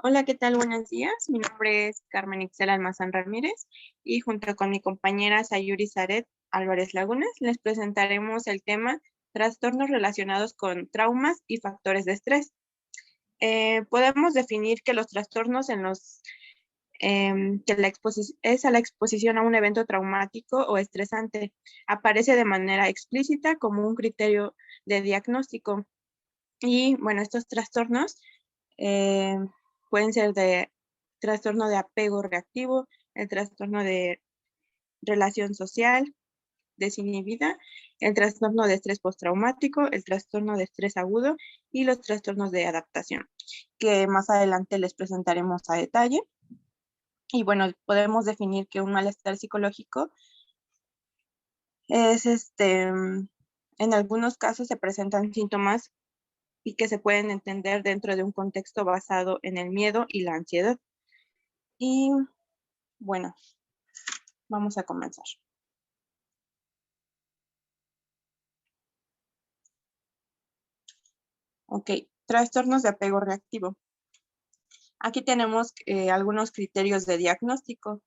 Hola, ¿qué tal? Buenos días. Mi nombre es Carmen Ixel Almazán Ramírez y junto con mi compañera Sayuri Zaret Álvarez Lagunas les presentaremos el tema trastornos relacionados con traumas y factores de estrés. Podemos definir que los trastornos en los que es a la exposición a un evento traumático o estresante. Aparece de manera explícita como un criterio de diagnóstico. Y bueno, estos trastornos eh, pueden ser de trastorno de apego reactivo, el trastorno de relación social desinhibida, el trastorno de estrés postraumático, el trastorno de estrés agudo y los trastornos de adaptación, que más adelante les presentaremos a detalle. Y bueno, podemos definir que un malestar psicológico es en algunos casos se presentan síntomas y que se pueden entender dentro de un contexto basado en el miedo y la ansiedad. Y bueno, vamos a comenzar. Ok, trastornos de apego reactivo. Aquí tenemos algunos criterios de diagnóstico.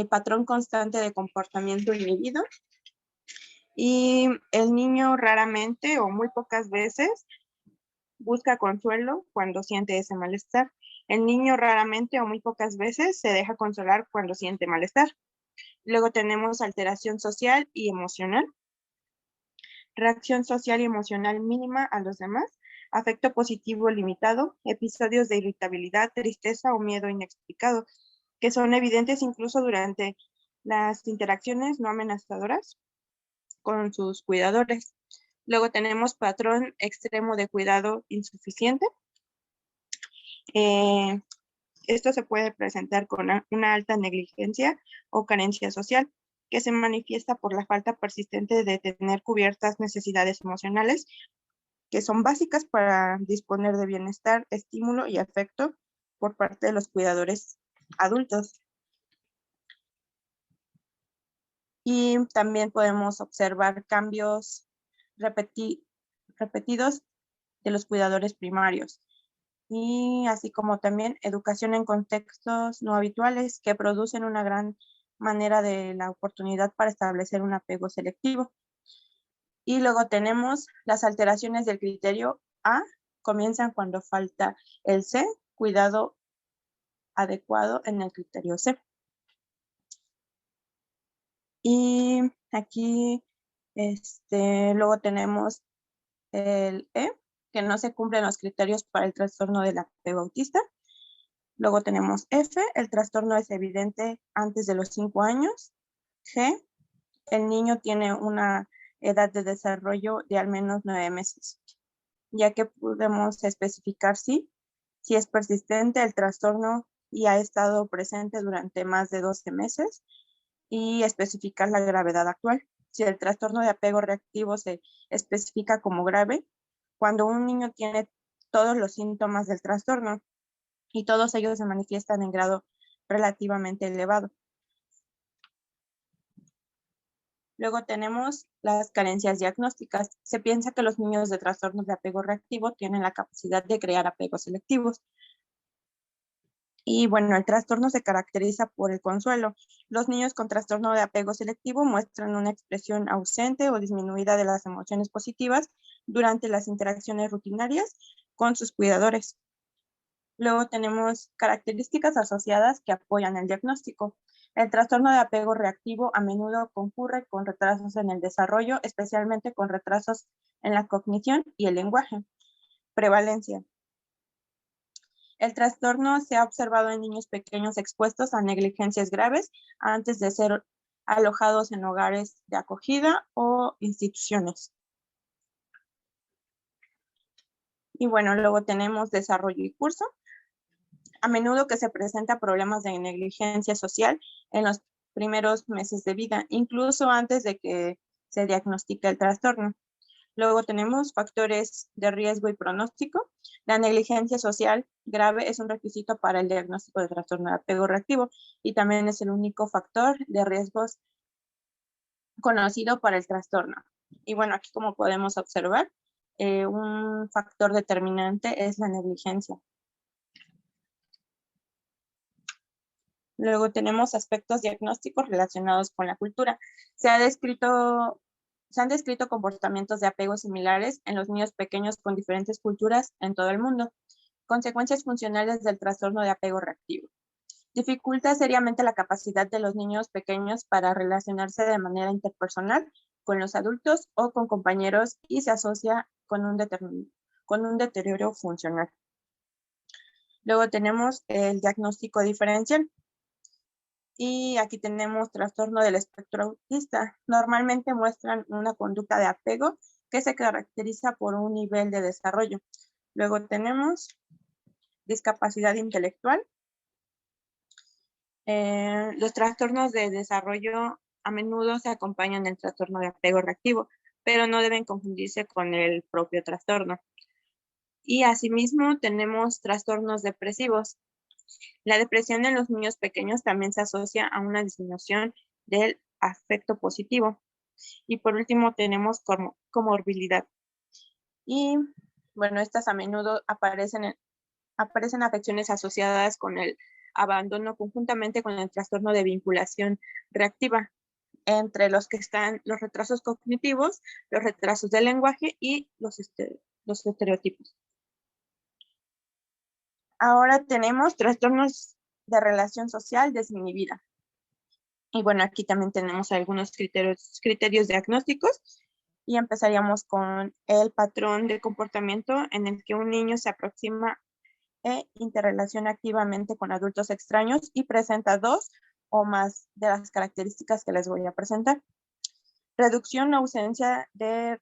Patrón constante de comportamiento inhibido. Y el niño raramente o muy pocas veces busca consuelo cuando siente ese malestar. El niño raramente o muy pocas veces se deja consolar cuando siente malestar. Luego tenemos alteración social y emocional, reacción social y emocional mínima a los demás, afecto positivo limitado, episodios de irritabilidad, tristeza o miedo inexplicado, que son evidentes incluso durante las interacciones no amenazadoras con sus cuidadores. Luego tenemos patrón extremo de cuidado insuficiente. Eh, Esto se puede presentar con una alta negligencia o carencia social, que se manifiesta por la falta persistente de tener cubiertas necesidades emocionales que son básicas para disponer de bienestar, estímulo y afecto por parte de los cuidadores adultos. Y también podemos observar cambios repetidos de los cuidadores primarios. Y así como también educación en contextos no habituales que producen una gran manera de la oportunidad para establecer un apego selectivo. Y luego tenemos las alteraciones del criterio A, comienzan cuando falta el C, cuidado adecuado en el criterio C. Y aquí luego tenemos el E, que no se cumplen los criterios para el trastorno del apego autista. Luego tenemos F, el trastorno es evidente antes de los 5 años. G, el niño tiene una edad de desarrollo de al menos 9 meses, ya que podemos especificar si es persistente el trastorno y ha estado presente durante más de 12 meses y especificar la gravedad actual. Si el trastorno de apego reactivo se especifica como grave, cuando un niño tiene todos los síntomas del trastorno y todos ellos se manifiestan en grado relativamente elevado. Luego tenemos las carencias diagnósticas. Se piensa que los niños de trastornos de apego reactivo tienen la capacidad de crear apegos selectivos. Y bueno, el trastorno se caracteriza por el consuelo. Los niños con trastorno de apego selectivo muestran una expresión ausente o disminuida de las emociones positivas durante las interacciones rutinarias con sus cuidadores. Luego tenemos características asociadas que apoyan el diagnóstico. El trastorno de apego reactivo a menudo concurre con retrasos en el desarrollo, especialmente con retrasos en la cognición y el lenguaje. Prevalencia. El trastorno se ha observado en niños pequeños expuestos a negligencias graves antes de ser alojados en hogares de acogida o instituciones. Y bueno, luego tenemos desarrollo y curso. A menudo que se presenta problemas de negligencia social en los primeros meses de vida, incluso antes de que se diagnostique el trastorno. Luego tenemos factores de riesgo y pronóstico. La negligencia social grave es un requisito para el diagnóstico de trastorno de apego reactivo y también es el único factor de riesgos conocido para el trastorno. Y bueno, aquí como podemos observar, un factor determinante es la negligencia. Luego tenemos aspectos diagnósticos relacionados con la cultura. Se han descrito comportamientos de apego similares en los niños pequeños con diferentes culturas en todo el mundo. Consecuencias funcionales del trastorno de apego reactivo. Dificulta seriamente la capacidad de los niños pequeños para relacionarse de manera interpersonal con los adultos o con compañeros y se asocia con un deterioro funcional. Luego tenemos el diagnóstico diferencial. Y aquí tenemos trastorno del espectro autista. Normalmente muestran una conducta de apego que se caracteriza por un nivel de desarrollo. Luego tenemos discapacidad intelectual. Los trastornos de desarrollo a menudo se acompañan del trastorno de apego reactivo, pero no deben confundirse con el propio trastorno. Y asimismo tenemos trastornos depresivos. La depresión en los niños pequeños también se asocia a una disminución del afecto positivo. Y por último tenemos comorbilidad. Y bueno, estas a menudo aparecen afecciones asociadas con el abandono conjuntamente con el trastorno de vinculación reactiva, entre los que están los retrasos cognitivos, los retrasos del lenguaje y los estereotipos. Ahora tenemos trastornos de relación social desinhibida. Y bueno, aquí también tenemos algunos criterios diagnósticos y empezaríamos con el patrón de comportamiento en el que un niño se aproxima e interrelaciona activamente con adultos extraños y presenta dos o más de las características que les voy a presentar. Reducción o ausencia de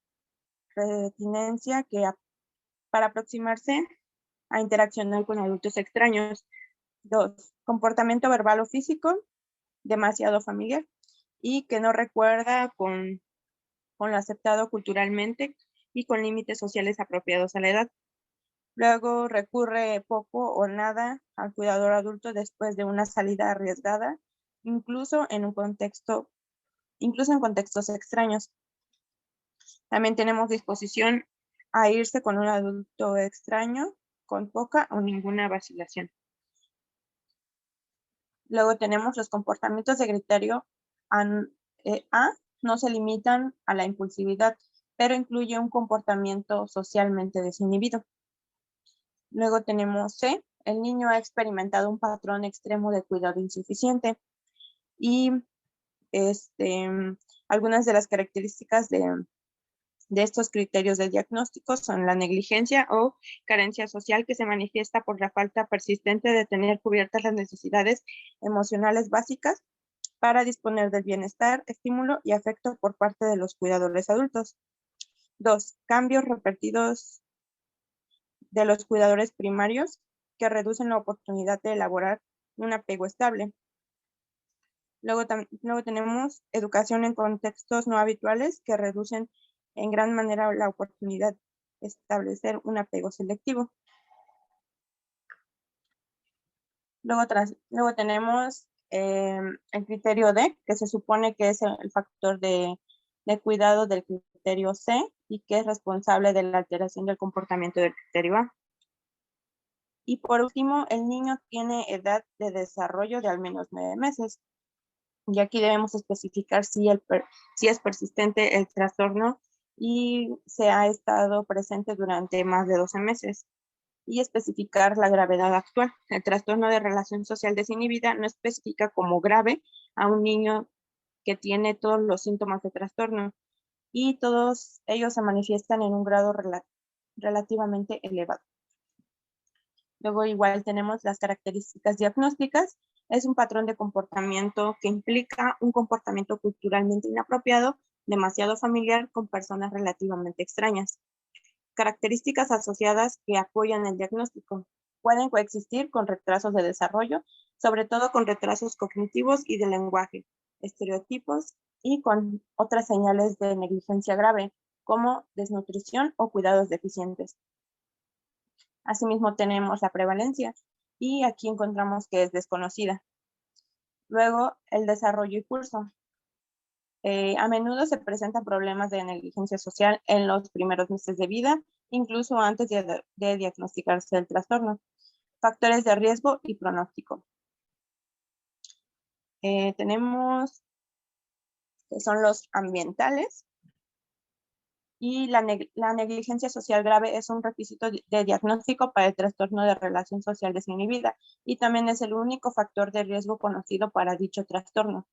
retinencia para aproximarse a interaccionar con adultos extraños. 2. Comportamiento verbal o físico demasiado familiar y que no recuerda con lo aceptado culturalmente y con límites sociales apropiados a la edad. Luego recurre poco o nada al cuidador adulto después de una salida arriesgada, incluso en contextos extraños. También tenemos disposición a irse con un adulto extraño con poca o ninguna vacilación. Luego tenemos los comportamientos de criterio A, no se limitan a la impulsividad, pero incluye un comportamiento socialmente desinhibido. Luego tenemos C, el niño ha experimentado un patrón extremo de cuidado insuficiente. Y algunas de las características de estos criterios de diagnóstico son la negligencia o carencia social que se manifiesta por la falta persistente de tener cubiertas las necesidades emocionales básicas para disponer del bienestar, estímulo y afecto por parte de los cuidadores adultos. 2. Cambios repetidos de los cuidadores primarios que reducen la oportunidad de elaborar un apego estable. Luego tenemos educación en contextos no habituales que reducen en gran manera la oportunidad de establecer un apego selectivo. Luego tenemos el criterio D, que se supone que es el factor de cuidado del criterio C y que es responsable de la alteración del comportamiento del criterio A. Y por último, el niño tiene edad de desarrollo de al menos 9 meses. Y aquí debemos especificar si es persistente el trastorno y se ha estado presente durante más de 12 meses. Y especificar la gravedad actual. El trastorno de relación social desinhibida no especifica como grave a un niño que tiene todos los síntomas de trastorno y todos ellos se manifiestan en un grado relativamente elevado. Luego igual tenemos las características diagnósticas. Es un patrón de comportamiento que implica un comportamiento culturalmente inapropiado, demasiado familiar con personas relativamente extrañas. Características asociadas que apoyan el diagnóstico. Pueden coexistir con retrasos de desarrollo, sobre todo con retrasos cognitivos y de lenguaje, estereotipos y con otras señales de negligencia grave, como desnutrición o cuidados deficientes. Asimismo tenemos la prevalencia y aquí encontramos que es desconocida. Luego, el desarrollo y curso. A menudo se presentan problemas de negligencia social en los primeros meses de vida, incluso antes de diagnosticarse el trastorno. Factores de riesgo y pronóstico. Tenemos que son los ambientales. Y la negligencia social grave es un requisito de diagnóstico para el trastorno de relación social desinhibida y también es el único factor de riesgo conocido para dicho trastorno.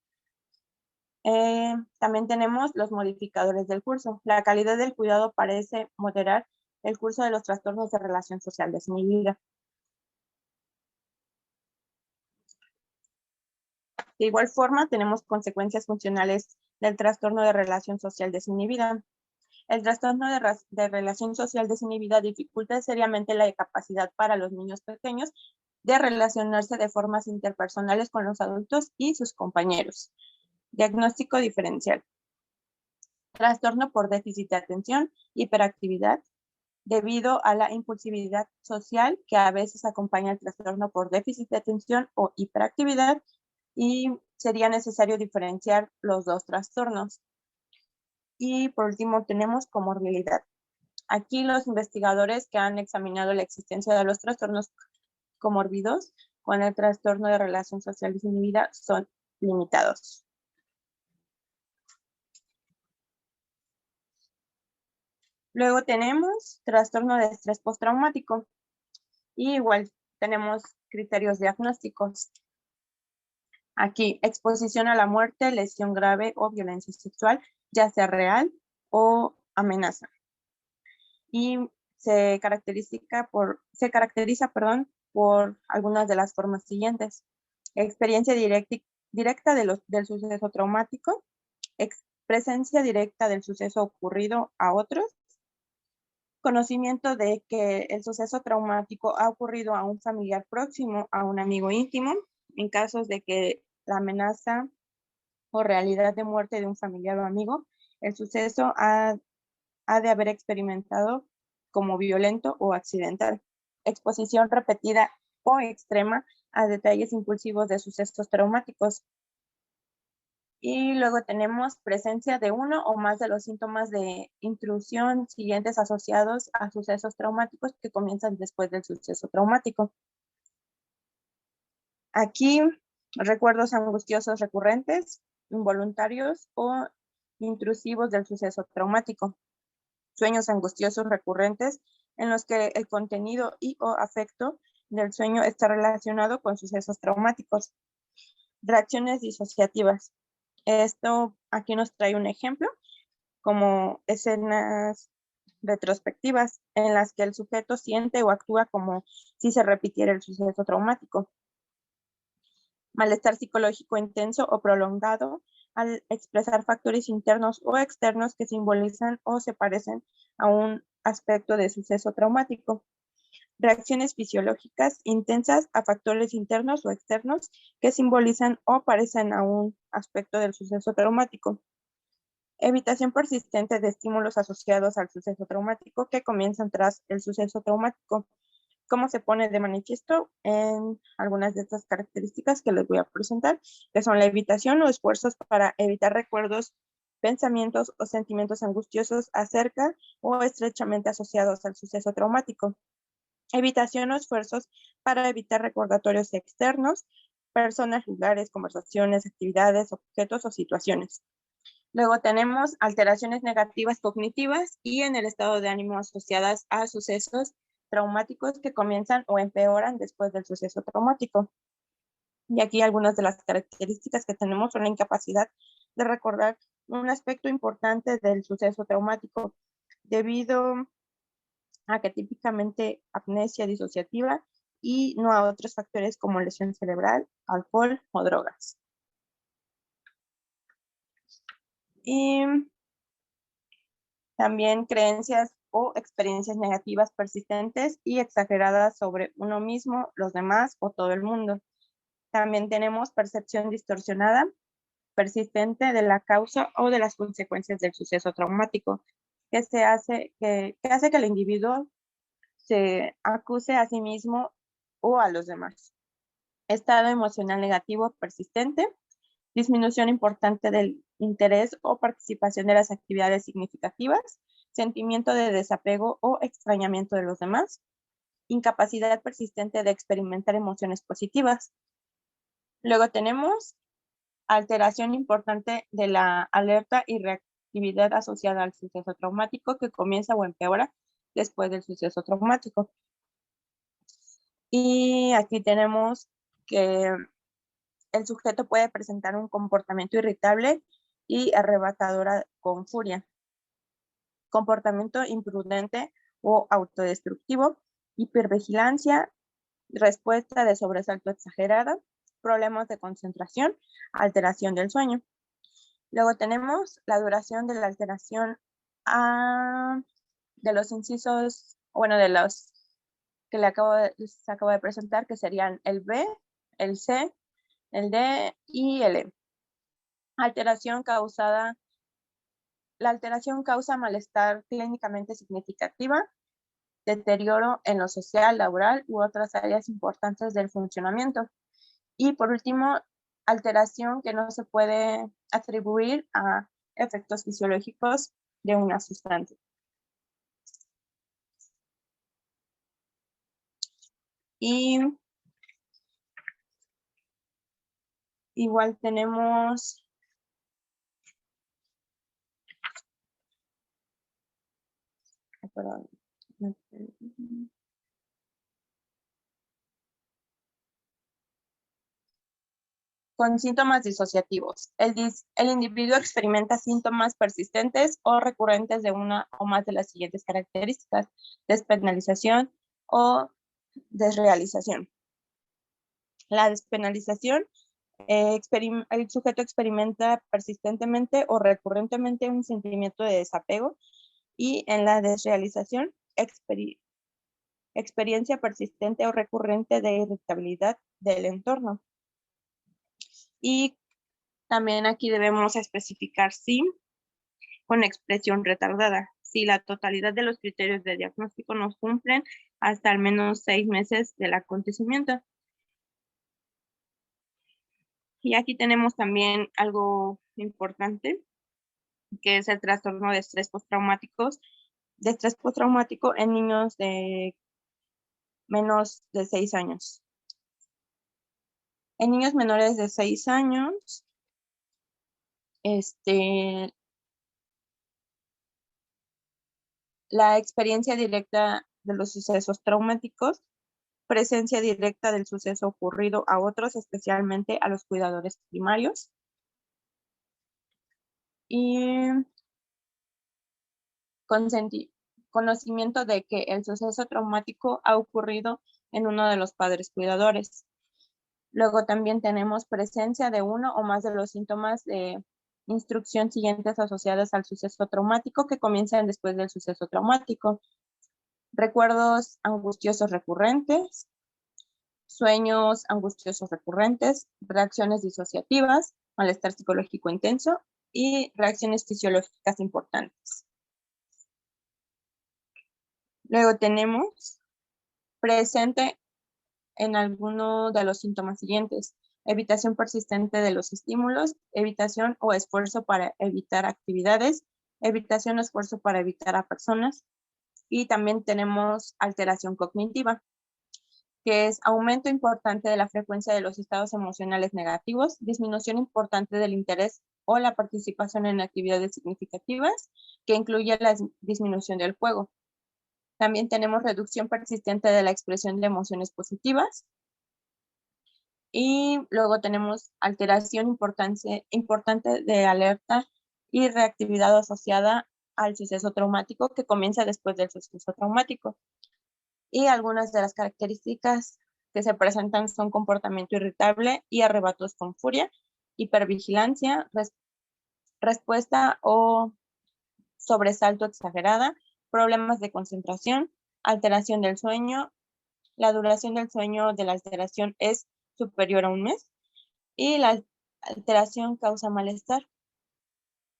También tenemos los modificadores del curso. La calidad del cuidado parece moderar el curso de los trastornos de relación social desinhibida. De igual forma, tenemos consecuencias funcionales del trastorno de relación social desinhibida. El trastorno de relación social desinhibida dificulta seriamente la capacidad para los niños pequeños de relacionarse de formas interpersonales con los adultos y sus compañeros. Diagnóstico diferencial. Trastorno por déficit de atención, hiperactividad, debido a la impulsividad social que a veces acompaña el trastorno por déficit de atención o hiperactividad, y sería necesario diferenciar los dos trastornos. Y por último tenemos comorbilidad. Aquí los investigadores que han examinado la existencia de los trastornos comórbidos con el trastorno de relación social desinhibida son limitados. Luego tenemos trastorno de estrés postraumático. Y igual tenemos criterios diagnósticos. Aquí, exposición a la muerte, lesión grave o violencia sexual, ya sea real o amenaza. Y se caracteriza por algunas de las formas siguientes. Experiencia directa del suceso traumático, presencia directa del suceso ocurrido a otros, conocimiento de que el suceso traumático ha ocurrido a un familiar próximo, a un amigo íntimo, en casos de que la amenaza o realidad de muerte de un familiar o amigo, el suceso ha de haber experimentado como violento o accidental. Exposición repetida o extrema a detalles impulsivos de sucesos traumáticos. Y luego tenemos presencia de uno o más de los síntomas de intrusión siguientes asociados a sucesos traumáticos que comienzan después del suceso traumático. Aquí, recuerdos angustiosos recurrentes, involuntarios o intrusivos del suceso traumático. Sueños angustiosos recurrentes en los que el contenido y o afecto del sueño está relacionado con sucesos traumáticos. Reacciones disociativas. Esto aquí nos trae un ejemplo, como escenas retrospectivas en las que el sujeto siente o actúa como si se repitiera el suceso traumático. Malestar psicológico intenso o prolongado al expresar factores internos o externos que simbolizan o se parecen a un aspecto de suceso traumático. Reacciones fisiológicas intensas a factores internos o externos que simbolizan o parecen a un aspecto del suceso traumático. Evitación persistente de estímulos asociados al suceso traumático que comienzan tras el suceso traumático. ¿Cómo se pone de manifiesto? En algunas de estas características que les voy a presentar, que son la evitación o esfuerzos para evitar recuerdos, pensamientos o sentimientos angustiosos acerca o estrechamente asociados al suceso traumático. Evitación o esfuerzos para evitar recordatorios externos, personas, lugares, conversaciones, actividades, objetos o situaciones. Luego tenemos alteraciones negativas cognitivas y en el estado de ánimo asociadas a sucesos traumáticos que comienzan o empeoran después del suceso traumático. Y aquí algunas de las características que tenemos son la incapacidad de recordar un aspecto importante del suceso traumático debido a que típicamente amnesia disociativa y no a otros factores como lesión cerebral, alcohol o drogas. Y también creencias o experiencias negativas persistentes y exageradas sobre uno mismo, los demás o todo el mundo. También tenemos percepción distorsionada, persistente de la causa o de las consecuencias del suceso traumático, que hace que el individuo se acuse a sí mismo o a los demás. Estado emocional negativo persistente, disminución importante del interés o participación de las actividades significativas, sentimiento de desapego o extrañamiento de los demás, incapacidad persistente de experimentar emociones positivas. Luego tenemos alteración importante de la alerta y reactividad asociada al suceso traumático que comienza o empeora después del suceso traumático. Y aquí tenemos que el sujeto puede presentar un comportamiento irritable y arrebatadora con furia, comportamiento imprudente o autodestructivo, hipervigilancia, respuesta de sobresalto exagerada, problemas de concentración, alteración del sueño. Luego tenemos la duración de la alteración de los incisos, bueno, de los que les acabo de presentar, que serían el B, el C, el D y el E. La alteración causa malestar clínicamente significativa, deterioro en lo social, laboral u otras áreas importantes del funcionamiento. Y por último, alteración que no se puede atribuir a efectos fisiológicos de una sustancia. Y igual tenemos con síntomas disociativos. El individuo experimenta síntomas persistentes o recurrentes de una o más de las siguientes características: despenalización o desrealización. La despenalización, el sujeto experimenta persistentemente o recurrentemente un sentimiento de desapego, y en la desrealización, experiencia persistente o recurrente de irritabilidad del entorno. Y también aquí debemos especificar si con expresión retardada, si la totalidad de los criterios de diagnóstico no cumplen hasta al menos 6 meses del acontecimiento. Y aquí tenemos también algo importante, que es el trastorno de estrés postraumático en niños de menos de 6 años. En niños menores de 6 años, la experiencia directa de los sucesos traumáticos, presencia directa del suceso ocurrido a otros, especialmente a los cuidadores primarios, y conocimiento de que el suceso traumático ha ocurrido en uno de los padres cuidadores. Luego también tenemos presencia de uno o más de los síntomas de instrucción siguientes asociadas al suceso traumático que comienzan después del suceso traumático: recuerdos angustiosos recurrentes, sueños angustiosos recurrentes, reacciones disociativas, malestar psicológico intenso y reacciones fisiológicas importantes. Luego tenemos presente en alguno de los síntomas siguientes: evitación persistente de los estímulos, evitación o esfuerzo para evitar actividades, evitación o esfuerzo para evitar a personas. Y también tenemos alteración cognitiva, que es aumento importante de la frecuencia de los estados emocionales negativos, disminución importante del interés o la participación en actividades significativas, que incluye la disminución del juego. También tenemos reducción persistente de la expresión de emociones positivas. Y luego tenemos alteración importante de alerta y reactividad asociada al suceso traumático que comienza después del suceso traumático. Y algunas de las características que se presentan son comportamiento irritable y arrebatos con furia, hipervigilancia, respuesta o sobresalto exagerada, problemas de concentración, alteración del sueño. La duración del sueño de la alteración es superior a un mes y la alteración causa malestar.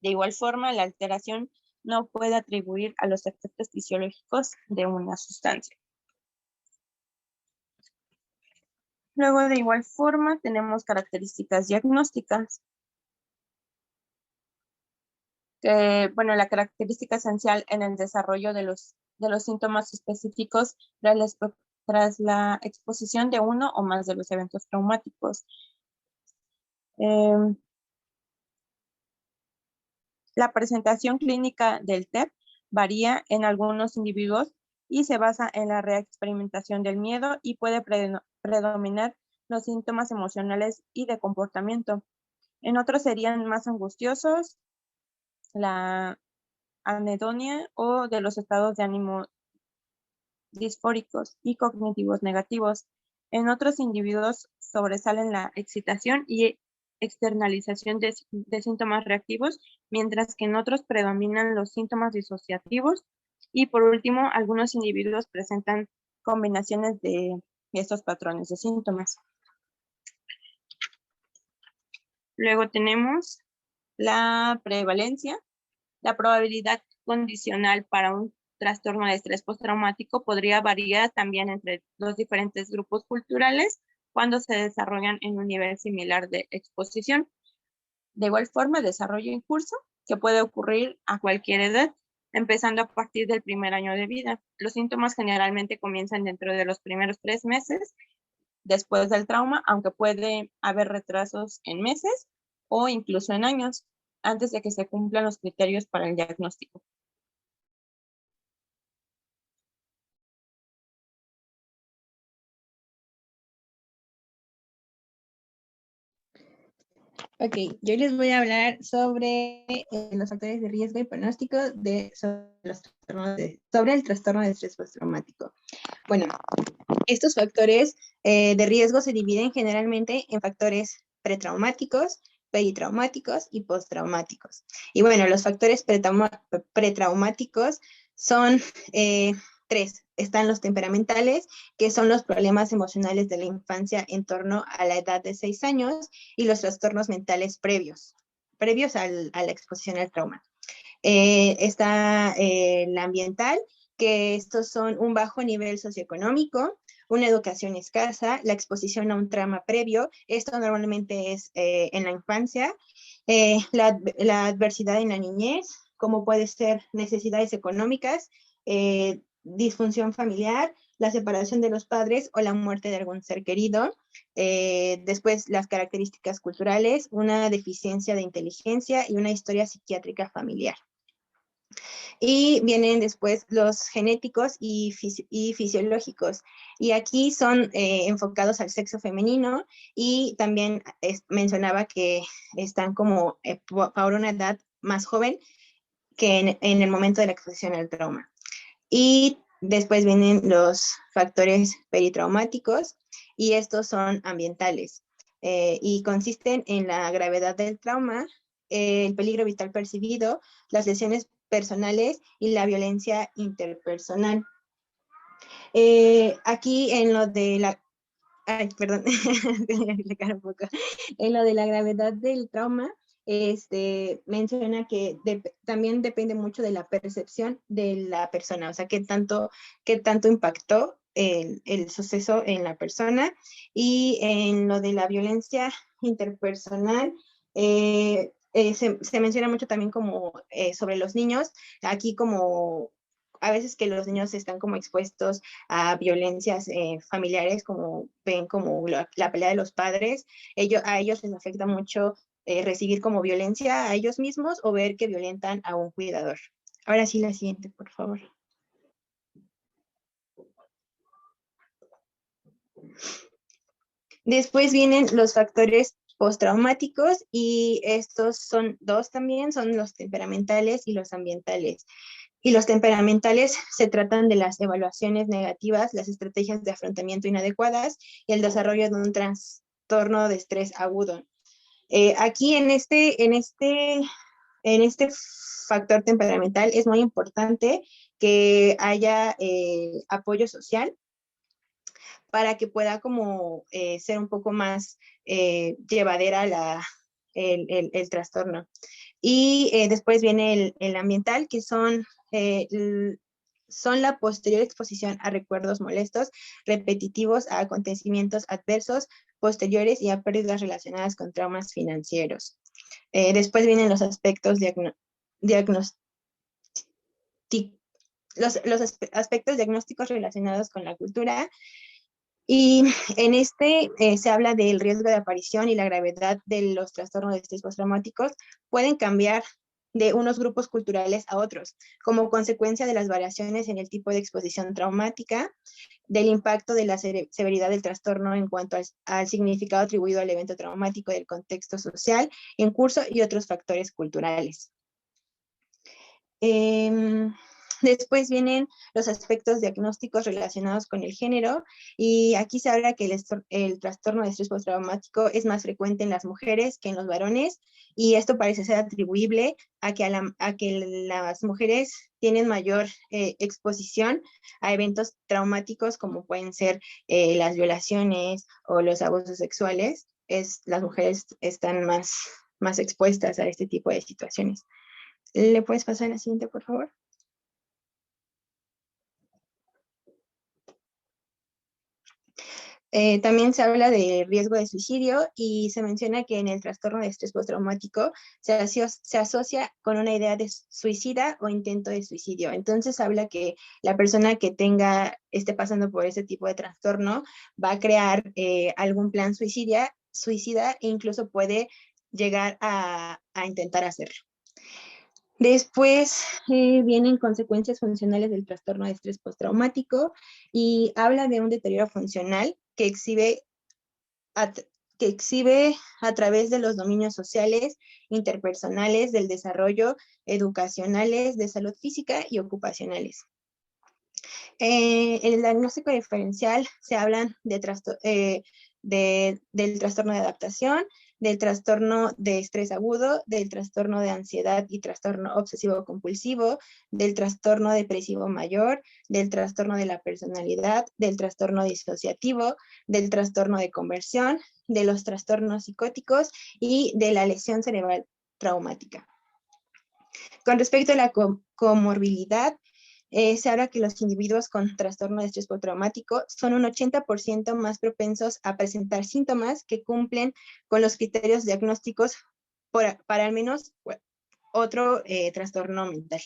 De igual forma, la alteración no puede atribuir a los efectos fisiológicos de una sustancia. Luego, de igual forma, tenemos características diagnósticas. La característica esencial en el desarrollo de los síntomas específicos tras la exposición de uno o más de los eventos traumáticos. La presentación clínica del TEP varía en algunos individuos y se basa en la reexperimentación del miedo y puede predominar los síntomas emocionales y de comportamiento. En otros serían más angustiosos, la anedonia o de los estados de ánimo disfóricos y cognitivos negativos. En otros individuos sobresalen la excitación y externalización de síntomas reactivos, mientras que en otros predominan los síntomas disociativos. Y por último, algunos individuos presentan combinaciones de estos patrones de síntomas. Luego tenemos la prevalencia. La probabilidad condicional para un trastorno de estrés postraumático podría variar también entre los diferentes grupos culturales cuando se desarrollan en un nivel similar de exposición. De igual forma, desarrollo en curso que puede ocurrir a cualquier edad, empezando a partir del primer año de vida. Los síntomas generalmente comienzan dentro de los primeros 3 meses después del trauma, aunque puede haber retrasos en meses o incluso en años antes de que se cumplan los criterios para el diagnóstico. Ok, yo les voy a hablar sobre los factores de riesgo y pronóstico sobre el trastorno de estrés postraumático. Bueno, estos factores de riesgo se dividen generalmente en factores pretraumáticos, peritraumáticos y postraumáticos. Y bueno, los factores pretraumáticos son 3. Están los temperamentales, que son los problemas emocionales de la infancia en torno a la edad de 6 años, y los trastornos mentales previos a la exposición al trauma. Está el ambiental, que estos son un bajo nivel socioeconómico, una educación escasa, la exposición a un trauma previo, esto normalmente es en la infancia, la adversidad en la niñez, como puede ser necesidades económicas, disfunción familiar, la separación de los padres o la muerte de algún ser querido. Después, las características culturales, una deficiencia de inteligencia y una historia psiquiátrica familiar. Y vienen después los genéticos y fisiológicos. Y aquí son enfocados al sexo femenino, y también mencionaba que están como por una edad más joven que en el momento de la exposición al trauma. Y después vienen los factores peritraumáticos, y estos son ambientales y consisten en la gravedad del trauma, el peligro vital percibido, las lesiones personales y la violencia interpersonal. Aquí en lo de la... Ay, perdón, voy a explicar un poco. En lo de la gravedad del trauma, menciona que también depende mucho de la percepción de la persona, o sea, qué tanto impactó el suceso en la persona. Y en lo de la violencia interpersonal, se menciona mucho también como sobre los niños, aquí como a veces que los niños están como expuestos a violencias familiares, como ven como la pelea de los padres, a ellos les afecta mucho recibir como violencia a ellos mismos o ver que violentan a un cuidador. Ahora sí, la siguiente, por favor. Después vienen los factores postraumáticos, y estos son 2 también, son los temperamentales y los ambientales. Y los temperamentales se tratan de las evaluaciones negativas, las estrategias de afrontamiento inadecuadas y el desarrollo de un trastorno de estrés agudo. Aquí en este factor temperamental es muy importante que haya apoyo social para que pueda como ser un poco más llevadera el trastorno. Y después viene el ambiental, que son la posterior exposición a recuerdos molestos, repetitivos, a acontecimientos adversos posteriores y a pérdidas relacionadas con traumas financieros. Después vienen los aspectos aspectos diagnósticos relacionados con la cultura. Y en se habla del riesgo de aparición y la gravedad de los trastornos de estrés postraumáticos. Pueden cambiar de unos grupos culturales a otros, como consecuencia de las variaciones en el tipo de exposición traumática, del impacto de la severidad del trastorno en cuanto al significado atribuido al evento traumático y el contexto social en curso y otros factores culturales. Después vienen los aspectos diagnósticos relacionados con el género, y aquí se habla que el trastorno de estrés postraumático es más frecuente en las mujeres que en los varones, y esto parece ser atribuible a que las mujeres tienen mayor exposición a eventos traumáticos como pueden ser las violaciones o los abusos sexuales. Las mujeres están más expuestas a este tipo de situaciones. ¿Le puedes pasar a la siguiente, por favor? También se habla de riesgo de suicidio y se menciona que en el trastorno de estrés postraumático se asocia con una idea de suicida o intento de suicidio. Entonces habla que la persona que esté pasando por ese tipo de trastorno va a crear algún plan suicida e incluso puede llegar a intentar hacerlo. Después vienen consecuencias funcionales del trastorno de estrés postraumático y habla de un deterioro funcional que exhibe a través de los dominios sociales, interpersonales, del desarrollo, educacionales, de salud física y ocupacionales. En el diagnóstico diferencial se hablan del trastorno de adaptación, del trastorno de estrés agudo, del trastorno de ansiedad y trastorno obsesivo-compulsivo, del trastorno depresivo mayor, del trastorno de la personalidad, del trastorno disociativo, del trastorno de conversión, de los trastornos psicóticos y de la lesión cerebral traumática. Con respecto a la comorbilidad, se habla que los individuos con trastorno de estrés postraumático son un 80% más propensos a presentar síntomas que cumplen con los criterios diagnósticos para al menos otro trastorno mental.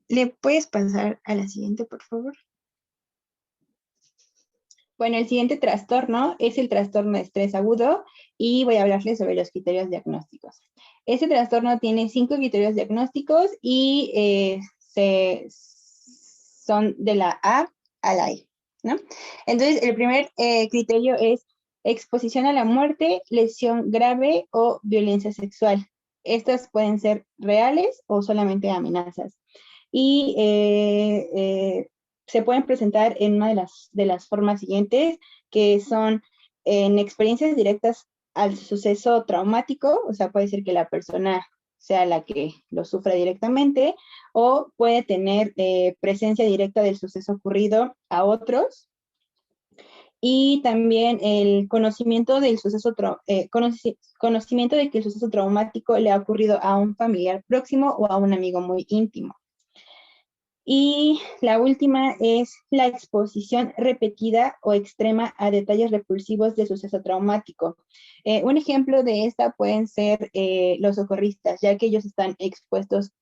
¿Le puedes pasar a la siguiente, por favor? Bueno, el siguiente trastorno es el trastorno de estrés agudo y voy a hablarles sobre los criterios diagnósticos. Este trastorno tiene 5 criterios diagnósticos y son de la A a la E, ¿no? Entonces, el primer criterio es exposición a la muerte, lesión grave o violencia sexual. Estas pueden ser reales o solamente amenazas. Y se pueden presentar en una de las formas siguientes, que son en experiencias directas al suceso traumático, o sea, puede ser que la persona sea la que lo sufra directamente, o puede tener presencia directa del suceso ocurrido a otros, y también el conocimiento del conocimiento de que el suceso traumático le ha ocurrido a un familiar próximo o a un amigo muy íntimo. Y la última es la exposición repetida o extrema a detalles repulsivos de suceso traumático. Un ejemplo de esta pueden ser los socorristas, ya que ellos están expuestos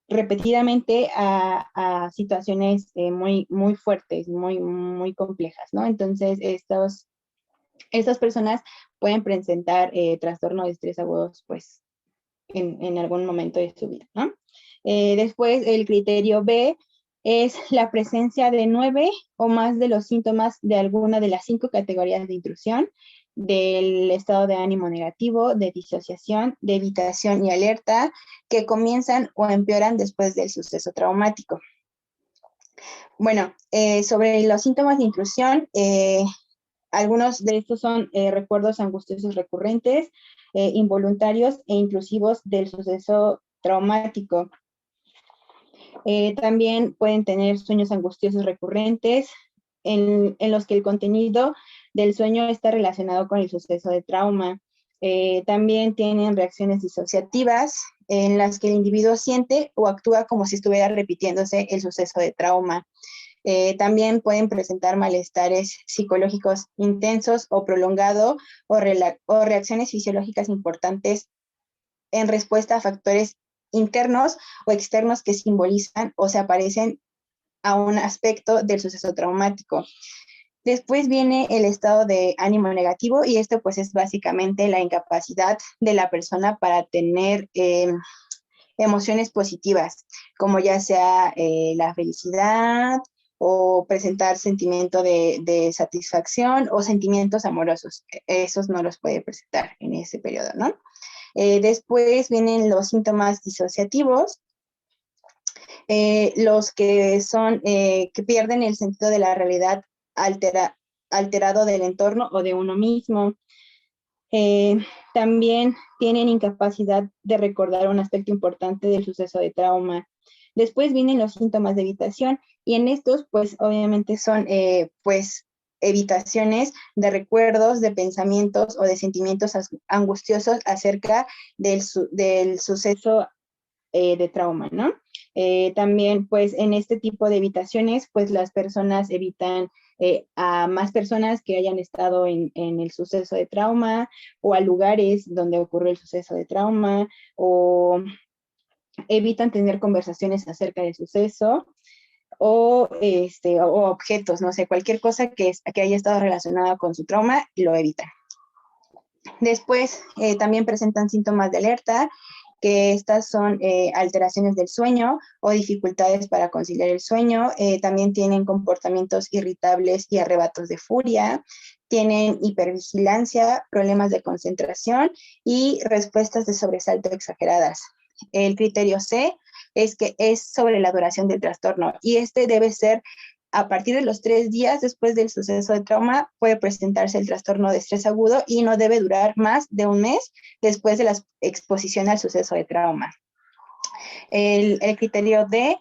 repetidamente a situaciones muy fuertes, muy complejas, ¿no? Entonces, estas personas pueden presentar trastorno de estrés agudos, pues, en algún momento de su vida, ¿no? Después, el criterio B es la presencia de 9 o más de los síntomas de alguna de las 5 categorías de intrusión, del estado de ánimo negativo, de disociación, de evitación y alerta, que comienzan o empeoran después del suceso traumático. Bueno, sobre los síntomas de intrusión, algunos de estos son recuerdos angustiosos recurrentes, involuntarios e intrusivos del suceso traumático. También pueden tener sueños angustiosos recurrentes en los que el contenido del sueño está relacionado con el suceso de trauma. También tienen reacciones disociativas en las que el individuo siente o actúa como si estuviera repitiéndose el suceso de trauma. También pueden presentar malestares psicológicos intensos o prolongados o reacciones fisiológicas importantes en respuesta a factores internos o externos que simbolizan o se aparecen a un aspecto del suceso traumático. Después viene el estado de ánimo negativo y esto pues es básicamente la incapacidad de la persona para tener emociones positivas, como ya sea la felicidad o presentar sentimiento de satisfacción o sentimientos amorosos. Esos no los puede presentar en ese periodo, ¿no? Después vienen los síntomas disociativos, los que son, que pierden el sentido de la realidad alterado del entorno o de uno mismo. También tienen incapacidad de recordar un aspecto importante del suceso de trauma. Después vienen los síntomas de evitación y en estos, pues obviamente son, pues, evitaciones de recuerdos, de pensamientos o de sentimientos angustiosos acerca del suceso de trauma, ¿no? También, pues, en este tipo de evitaciones, pues, las personas evitan a más personas que hayan estado en el suceso de trauma o a lugares donde ocurrió el suceso de trauma o evitan tener conversaciones acerca del suceso o objetos, no sé, cualquier cosa que haya estado relacionada con su trauma, lo evitan. Después también presentan síntomas de alerta, que estas son alteraciones del sueño o dificultades para conciliar el sueño. También tienen comportamientos irritables y arrebatos de furia. Tienen hipervigilancia, problemas de concentración y respuestas de sobresalto exageradas. El criterio C es que es sobre la duración del trastorno y este debe ser a partir de los 3 días después del suceso de trauma, puede presentarse el trastorno de estrés agudo y no debe durar más de un mes después de la exposición al suceso de trauma. El criterio D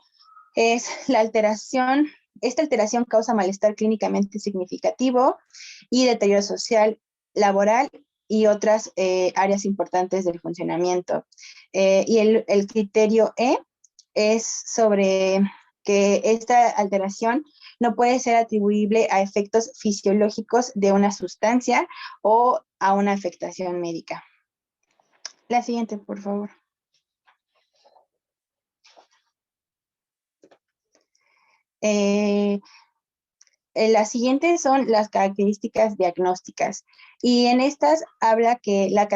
es la alteración. Esta alteración causa malestar clínicamente significativo y deterioro social, laboral y otras áreas importantes del funcionamiento. Y el criterio E es sobre que esta alteración no puede ser atribuible a efectos fisiológicos de una sustancia o a una afectación médica. La siguiente, por favor. Las siguientes son las características diagnósticas y en estas habla que la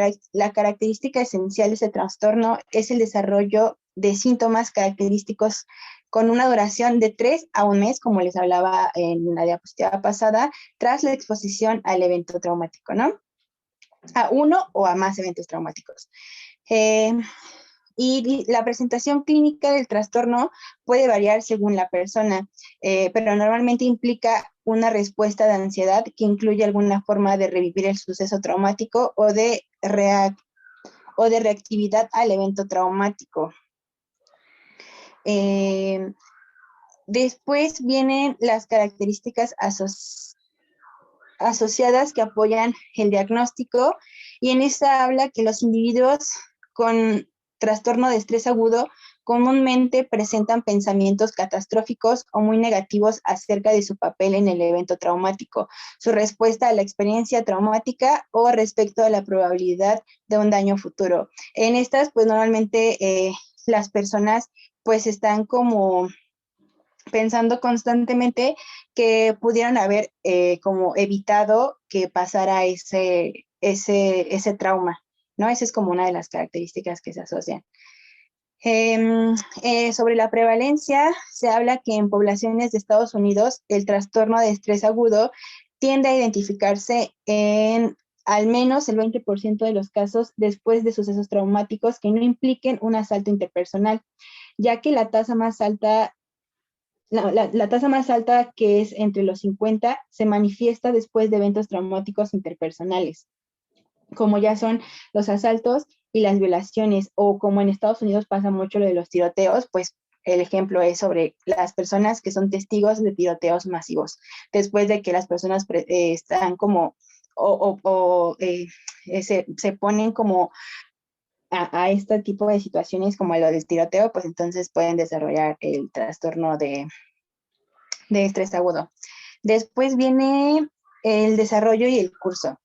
característica esencial de ese trastorno es el desarrollo de síntomas característicos con una duración de 3 a un mes, como les hablaba en la diapositiva pasada, tras la exposición al evento traumático, ¿no? A uno o a más eventos traumáticos. Y la presentación clínica del trastorno puede variar según la persona, pero normalmente implica una respuesta de ansiedad que incluye alguna forma de revivir el suceso traumático o de reactividad al evento traumático. Después vienen las características asociadas que apoyan el diagnóstico y en esta habla que los individuos con trastorno de estrés agudo comúnmente presentan pensamientos catastróficos o muy negativos acerca de su papel en el evento traumático, su respuesta a la experiencia traumática o respecto a la probabilidad de un daño futuro. En estas, pues normalmente las personas pues están como pensando constantemente que pudieran haber como evitado que pasara ese trauma, ¿no? Esa es como una de las características que se asocian. Sobre la prevalencia, se habla que en poblaciones de Estados Unidos el trastorno de estrés agudo tiende a identificarse en al menos el 20% de los casos después de sucesos traumáticos que no impliquen un asalto interpersonal, ya que la tasa más alta que es entre los 50 se manifiesta después de eventos traumáticos interpersonales, como ya son los asaltos y las violaciones, o como en Estados Unidos pasa mucho lo de los tiroteos, pues el ejemplo es sobre las personas que son testigos de tiroteos masivos, después de que las personas están como, se ponen como a este tipo de situaciones como lo del tiroteo, pues entonces pueden desarrollar el trastorno de estrés agudo. Después viene el desarrollo y el curso.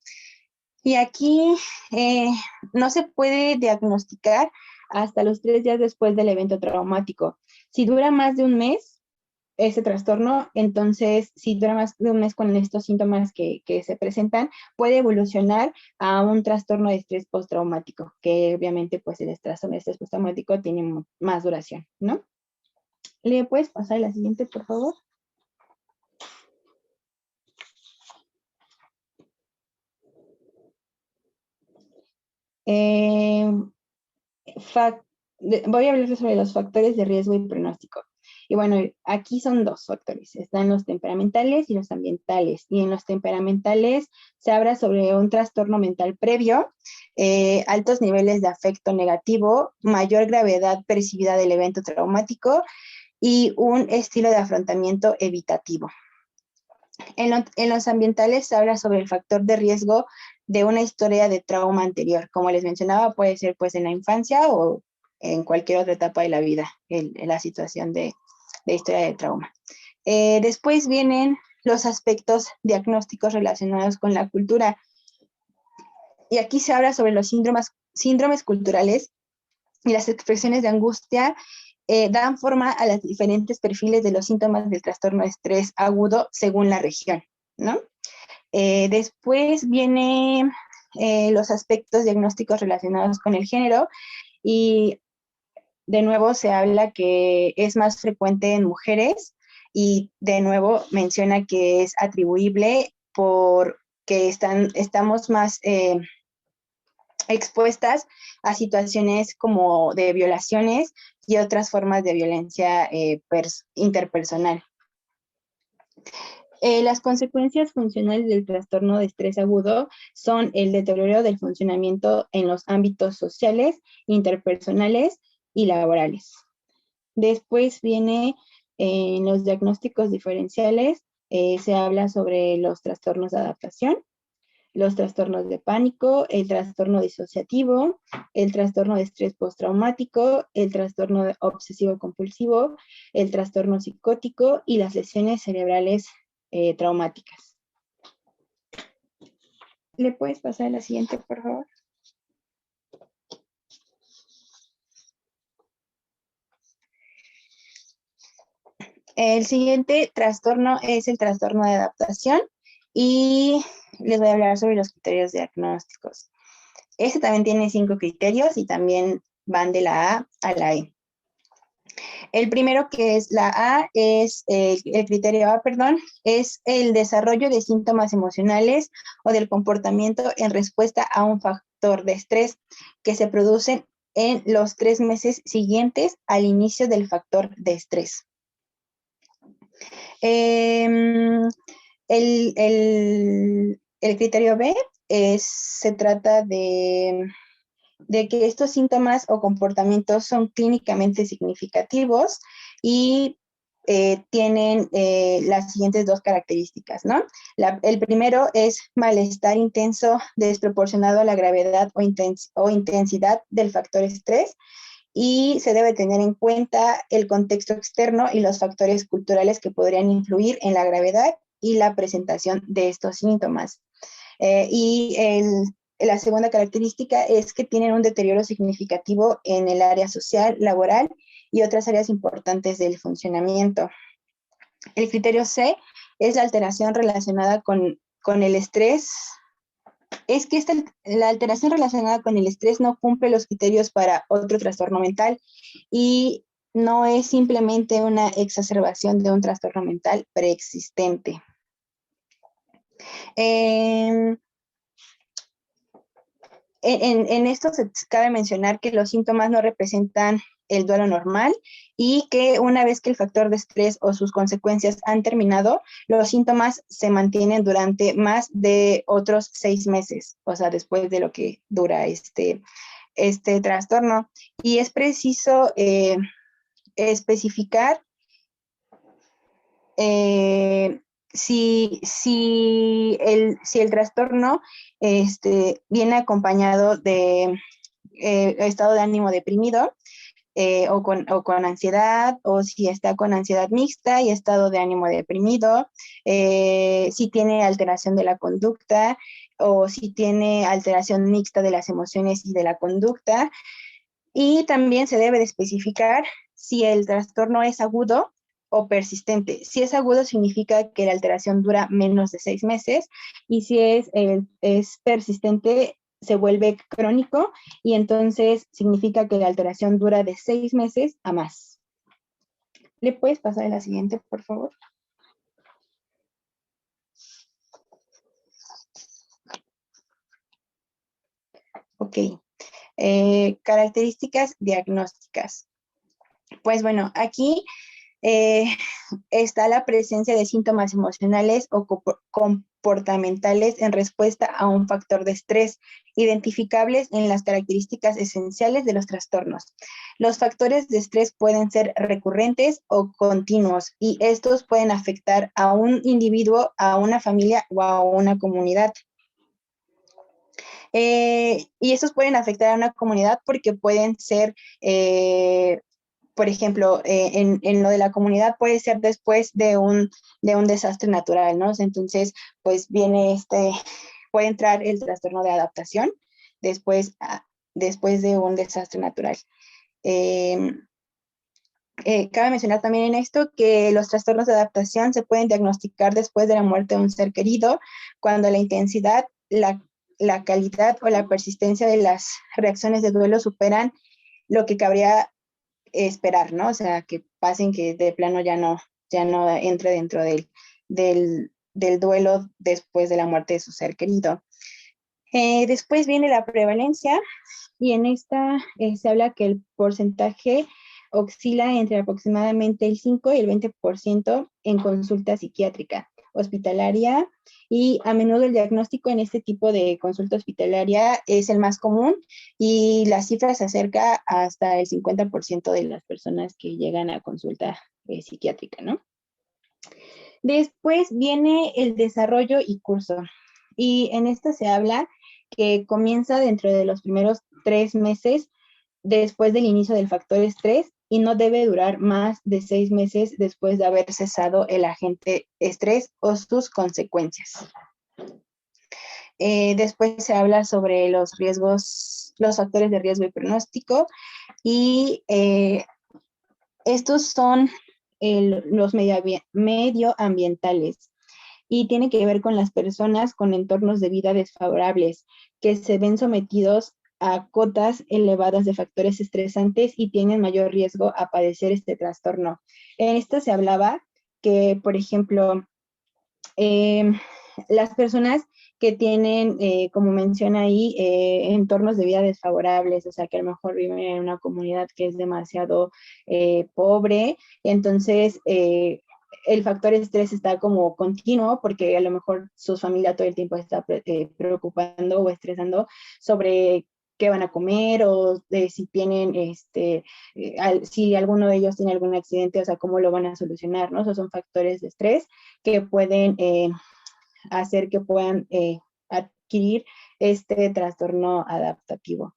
Y aquí no se puede diagnosticar hasta los 3 días después del evento traumático. Si dura más de un mes, ese trastorno, entonces si dura más de un mes con estos síntomas que se presentan, puede evolucionar a un trastorno de estrés postraumático, que obviamente pues el trastorno de estrés postraumático tiene más duración, ¿no? ¿Le puedes pasar a la siguiente, por favor? Voy a hablar sobre los factores de riesgo y pronóstico. Y bueno, aquí son dos factores. Están los temperamentales y los ambientales. Y en los temperamentales se habla sobre un trastorno mental previo, altos niveles de afecto negativo, mayor gravedad percibida del evento traumático y un estilo de afrontamiento evitativo. En los ambientales se habla sobre el factor de riesgo de una historia de trauma anterior. Como les mencionaba, puede ser pues en la infancia o en cualquier otra etapa de la vida, en la situación de historia de trauma. Después vienen los aspectos diagnósticos relacionados con la cultura. Y aquí se habla sobre los síndromes culturales y las expresiones de angustia dan forma a los diferentes perfiles de los síntomas del trastorno de estrés agudo según la región, ¿no? Después vienen los aspectos diagnósticos relacionados con el género y de nuevo se habla que es más frecuente en mujeres y de nuevo menciona que es atribuible porque estamos más expuestas a situaciones como de violaciones y otras formas de violencia interpersonal. Las consecuencias funcionales del trastorno de estrés agudo son el deterioro del funcionamiento en los ámbitos sociales, interpersonales y laborales. Después viene en los diagnósticos diferenciales, se habla sobre los trastornos de adaptación, los trastornos de pánico, el trastorno disociativo, el trastorno de estrés postraumático, el trastorno obsesivo-compulsivo, el trastorno psicótico y las lesiones cerebrales traumáticas. ¿Le puedes pasar a la siguiente, por favor? El siguiente trastorno es el trastorno de adaptación y les voy a hablar sobre los criterios diagnósticos. Este también tiene 5 criterios y también van de la A a la E. El primero, que es la A, es el criterio A, perdón, es el desarrollo de síntomas emocionales o del comportamiento en respuesta a un factor de estrés que se producen en los 3 meses siguientes al inicio del factor de estrés. El criterio B se trata de que estos síntomas o comportamientos son clínicamente significativos y tienen las siguientes 2 características, ¿no? El primero es malestar intenso desproporcionado a la gravedad o intensidad del factor estrés, y se debe tener en cuenta el contexto externo y los factores culturales que podrían influir en la gravedad y la presentación de estos síntomas. La segunda característica es que tienen un deterioro significativo en el área social, laboral y otras áreas importantes del funcionamiento. El criterio C es la alteración relacionada con el estrés. Es que la alteración relacionada con el estrés no cumple los criterios para otro trastorno mental y no es simplemente una exacerbación de un trastorno mental preexistente. En esto cabe mencionar que los síntomas no representan el duelo normal y que una vez que el factor de estrés o sus consecuencias han terminado, los síntomas se mantienen durante más de otros 6 meses, o sea, después de lo que dura este trastorno. Y es preciso especificar si el trastorno viene acompañado de estado de ánimo deprimido, o con ansiedad, o si está con ansiedad mixta y estado de ánimo deprimido, si tiene alteración de la conducta, o si tiene alteración mixta de las emociones y de la conducta. Y también se debe de especificar si el trastorno es agudo o persistente. Si es agudo, significa que la alteración dura menos de 6 meses, y si es persistente, se vuelve crónico, y entonces significa que la alteración dura de 6 meses a más. ¿Le puedes pasar a la siguiente, por favor? Ok. Características diagnósticas. Pues bueno, aquí eh, está la presencia de síntomas emocionales o comportamentales en respuesta a un factor de estrés, identificables en las características esenciales de los trastornos. Los factores de estrés pueden ser recurrentes o continuos, y estos pueden afectar a un individuo, a una familia o a una comunidad. Y estos pueden afectar a una comunidad porque pueden ser, por ejemplo, en lo de la comunidad puede ser después de un desastre natural, ¿no? Entonces, pues puede entrar el trastorno de adaptación después de un desastre natural. Cabe mencionar también en esto que los trastornos de adaptación se pueden diagnosticar después de la muerte de un ser querido, cuando la intensidad, la calidad o la persistencia de las reacciones de duelo superan lo que cabría esperar, ¿no? O sea, que pasen, que de plano ya no entre dentro del duelo después de la muerte de su ser querido. Después viene la prevalencia, y en esta se habla que el porcentaje oscila entre aproximadamente el 5 y el 20% en consulta psiquiátrica hospitalaria, y a menudo el diagnóstico en este tipo de consulta hospitalaria es el más común, y la cifra se acerca hasta el 50% de las personas que llegan a consulta psiquiátrica, ¿no? Después viene el desarrollo y curso, y en esta se habla que comienza dentro de los primeros 3 meses después del inicio del factor estrés, y no debe durar más de 6 meses después de haber cesado el agente estrés o sus consecuencias. Después se habla sobre los riesgos, los factores de riesgo y pronóstico, y estos son los medioambientales, y tiene que ver con las personas con entornos de vida desfavorables, que se ven sometidos a cotas elevadas de factores estresantes y tienen mayor riesgo a padecer este trastorno. En esto se hablaba que, por ejemplo, las personas que tienen, como menciona ahí, entornos de vida desfavorables, o sea, que a lo mejor viven en una comunidad que es demasiado pobre, entonces el factor estrés está como continuo, porque a lo mejor su familia todo el tiempo está preocupando o estresando sobre qué van a comer, o de si tienen, si alguno de ellos tiene algún accidente, o sea, cómo lo van a solucionar, ¿no? Esos son factores de estrés que pueden hacer que puedan adquirir este trastorno adaptativo.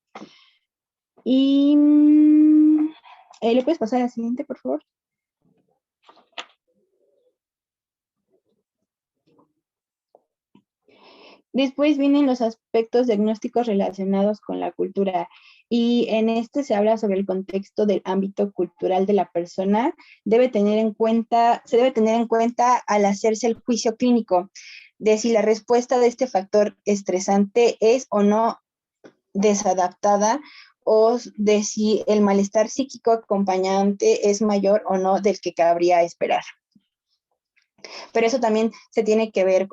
Y ¿le puedes pasar a la siguiente, por favor? Después vienen los aspectos diagnósticos relacionados con la cultura, y en este se habla sobre el contexto del ámbito cultural de la persona. Se debe tener en cuenta al hacerse el juicio clínico de si la respuesta de este factor estresante es o no desadaptada, o de si el malestar psíquico acompañante es mayor o no del que cabría esperar. Pero eso también se tiene que ver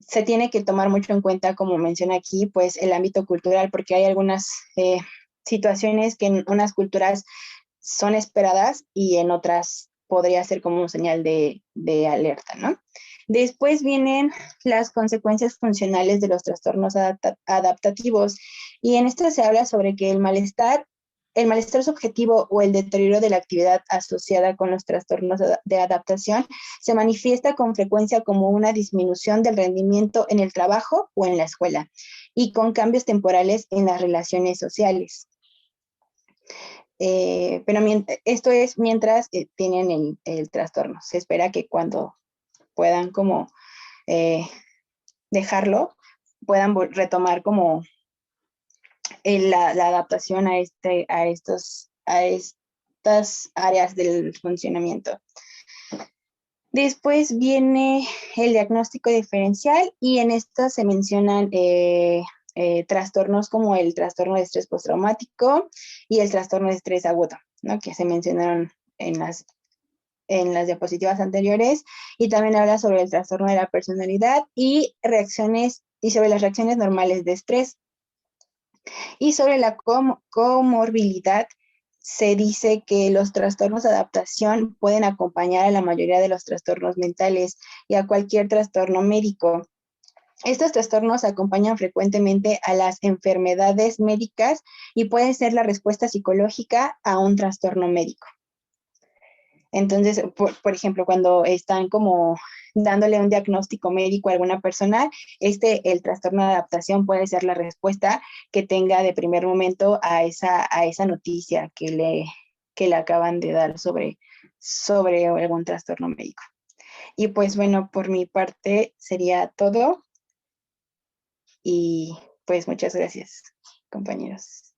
se tiene que tomar mucho en cuenta, como menciona aquí, pues el ámbito cultural, porque hay algunas situaciones que en unas culturas son esperadas y en otras podría ser como un señal de alerta, ¿no? Después vienen las consecuencias funcionales de los trastornos adaptativos, y en esto se habla sobre que el malestar subjetivo o el deterioro de la actividad asociada con los trastornos de adaptación se manifiesta con frecuencia como una disminución del rendimiento en el trabajo o en la escuela, y con cambios temporales en las relaciones sociales. Pero esto es mientras tienen el trastorno. Se espera que cuando puedan como dejarlo, puedan retomar como la adaptación a estas áreas del funcionamiento. Después viene el diagnóstico diferencial y en esta se mencionan trastornos como el trastorno de estrés postraumático y el trastorno de estrés agudo, ¿no? Que se mencionaron en las diapositivas anteriores, y también habla sobre el trastorno de la personalidad y sobre las reacciones normales de estrés. Y sobre la comorbilidad, se dice que los trastornos de adaptación pueden acompañar a la mayoría de los trastornos mentales y a cualquier trastorno médico. Estos trastornos acompañan frecuentemente a las enfermedades médicas y pueden ser la respuesta psicológica a un trastorno médico. Entonces, por ejemplo, cuando están como dándole un diagnóstico médico a alguna persona, el trastorno de adaptación puede ser la respuesta que tenga de primer momento a esa noticia que le acaban de dar sobre algún trastorno médico. Y pues bueno, por mi parte sería todo. Y pues muchas gracias, compañeros.